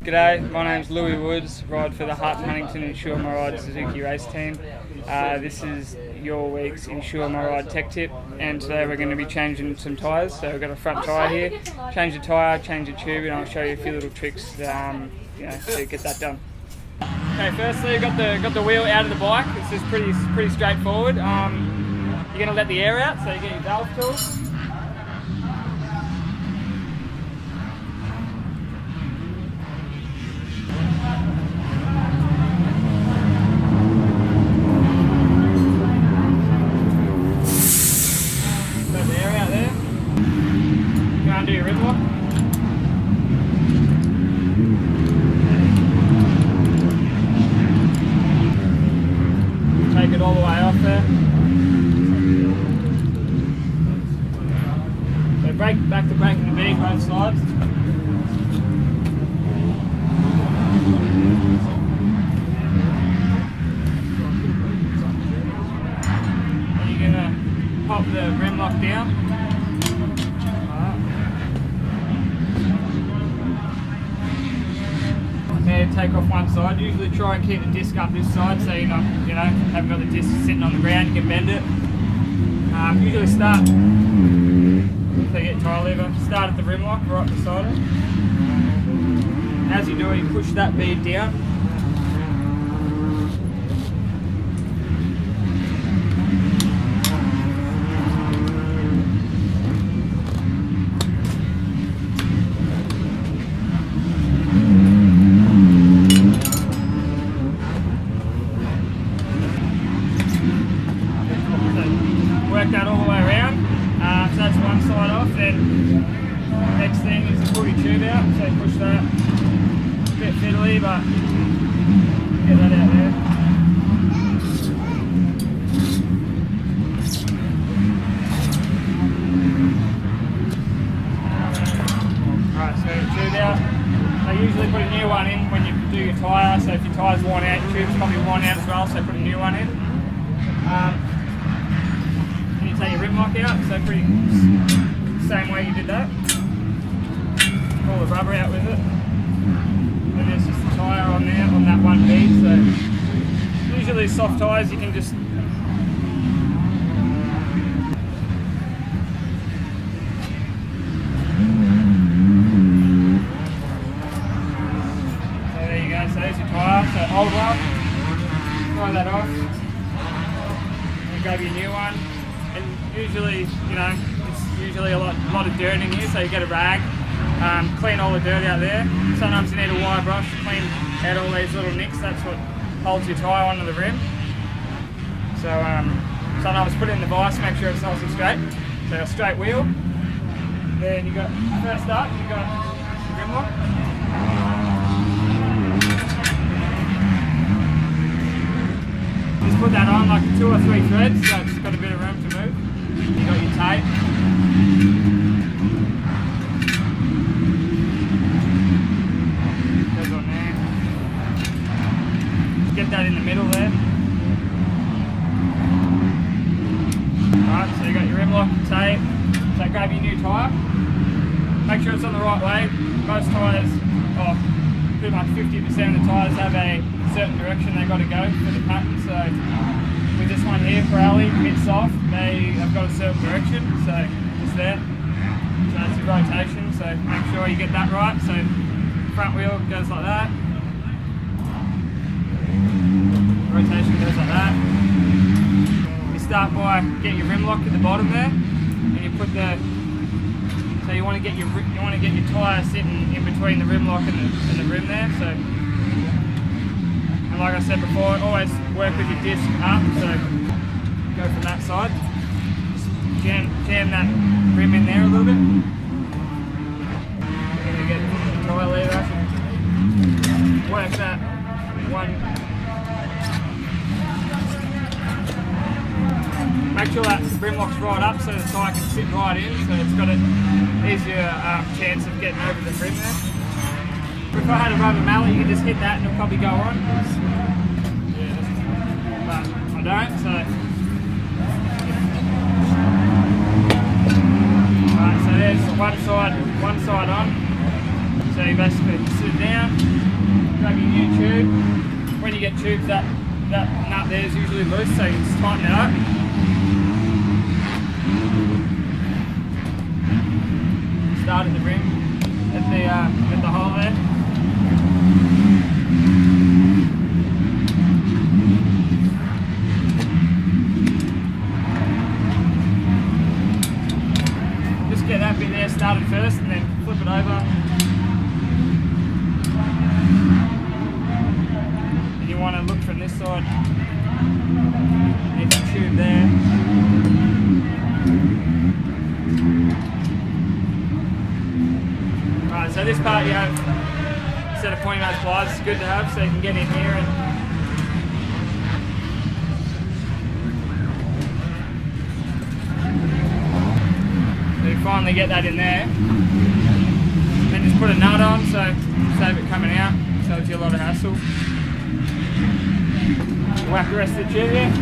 G'day, my name's Louis Woods, ride for the Hart and Huntington InsureMyRide Suzuki race team. This is your week's InsureMyRide tech tip, and today we're going to be changing some tyres. So we've got a front tyre here, change the tyre, change the tube, and I'll show you a few little tricks to get that done. Okay, firstly you've got the wheel out of the bike. It's just pretty straightforward. You're going to let the air out, so you get your valve tool. Do your rim lock. Take it all the way off there. So back to braking the bead both sides. And you're gonna pop the rim lock down. Take off one side. Usually try and keep the disc up this side so you're not, haven't got the disc sitting on the ground. You can bend it. Usually start, so you get tyre lever, start at the rim lock right beside it. As you do it, you push that bead down. Work that all the way around, so that's one side off. Then next thing is to pull your tube out, so push that, a bit fiddly but get that out there. Alright, so get the tube out. I usually put a new one in when you do your tyre, so if your tyre's worn out, your tube's probably worn out as well, so put a new one in. Take your rim lock out, so pretty same way you did that. Pull the rubber out with it. And there's just the tyre on there, on that one bead. So usually soft tyres you can just so there you go, so there's your tyre. So old one, throw that off. And grab your new one. And usually, it's usually a lot of dirt in here, so you get a rag, clean all the dirt out there. Sometimes you need a wire brush to clean out all these little nicks. That's what holds your tyre onto the rim. So sometimes put it in the vise, make sure it's nice and straight. So a straight wheel. Then you got, first up, you got the rim lock. Just put that on like 2 or 3 threads, so it's got a bit of room to move. You got your tape. Goes on there. Just get that in the middle there. Alright, so you got your rim lock, tape. So grab your new tyre. Make sure it's on the right way. Most tyres, pretty much 50% of the tyres have a certain direction they've got to go for the pattern. So with this one here, Pirelli, mid-soft, they have got a certain direction, so it's there. So that's your rotation, so make sure you get that right. So front wheel goes like that. Rotation goes like that. You start by get your rim lock at the bottom there, and you put so you want to get your tyre sitting in between the rim lock and the rim there. So, and like I said before, always work with your disc up. So go from that side. Just jam that rim in there a little bit. You're going to get the tyre lever. Work that one. Make sure that rim lock's right up so the tyre can sit right in, so it's got an easier chance of getting over the rim there. If I had a rubber mallet, you could just hit that and it'll probably go on. Yeah, but I don't, so. Alright, so there's one side on. So So you basically sit it down, grab your new tube. When you get tubes, that nut there is usually loose, so you just tighten it up. Start at the rim, at the hole there. Just get that bit there started first, and then flip it over. And you want to look from this side. There's a tube there. Right, so this part you have a set of pointy nose pliers. It's good to have, so you can get in here and so you finally get that in there. Then just put a nut on, so save it coming out. Saves you a lot of hassle. Whack the rest of the tube here.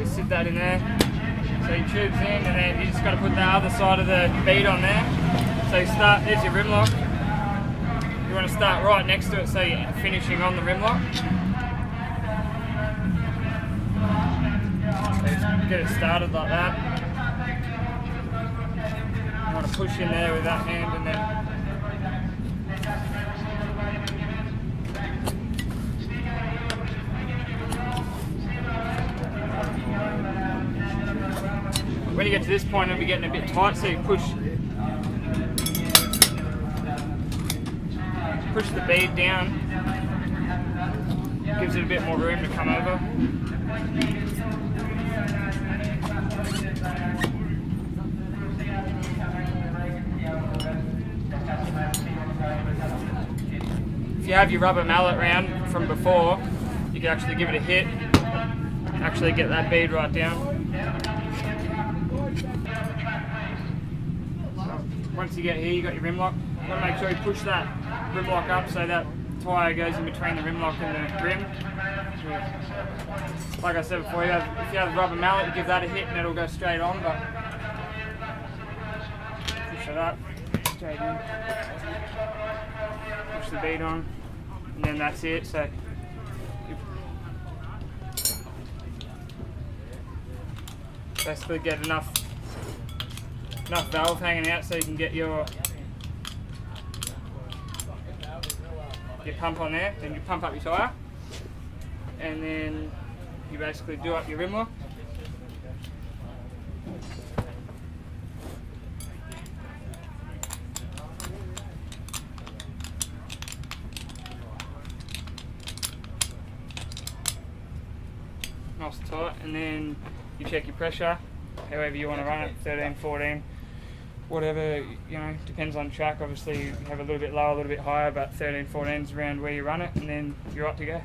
Sit that in there, so your tube's in, and then you just got to put the other side of the bead on there. So you start, there's your rim lock. You want to start right next to it so you're finishing on the rim lock. So just get it started like that. You want to push in there with that hand and then when you get to this point, it'll be getting a bit tight, so you push the bead down, gives it a bit more room to come over. If you have your rubber mallet round from before, you can actually give it a hit, actually get that bead right down. Once you get here, you got your rim lock. You want to make sure you push that rim lock up so that tyre goes in between the rim lock and the rim. Like I said before, if you have a rubber mallet, you give that a hit and it'll go straight on. But push it up, straight in. Push the bead on, and then that's it. So you basically get enough valve hanging out so you can get your pump on there. Then you pump up your tyre, and then you basically do up your rim lock. Nice and tight, and then you check your pressure, however you want to run it, 13, 14. Whatever, you know, depends on track. Obviously you have a little bit lower, a little bit higher, but 13, 14 is around where you run it, and then you're right to go.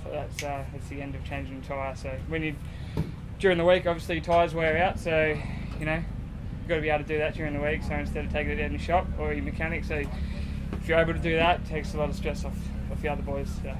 So that's the end of changing the tyre. So during the week, obviously your tyres wear out, so you know, you've got to be able to do that during the week. So instead of taking it out in the shop or your mechanic, so if you're able to do that, it takes a lot of stress off the other boys. So.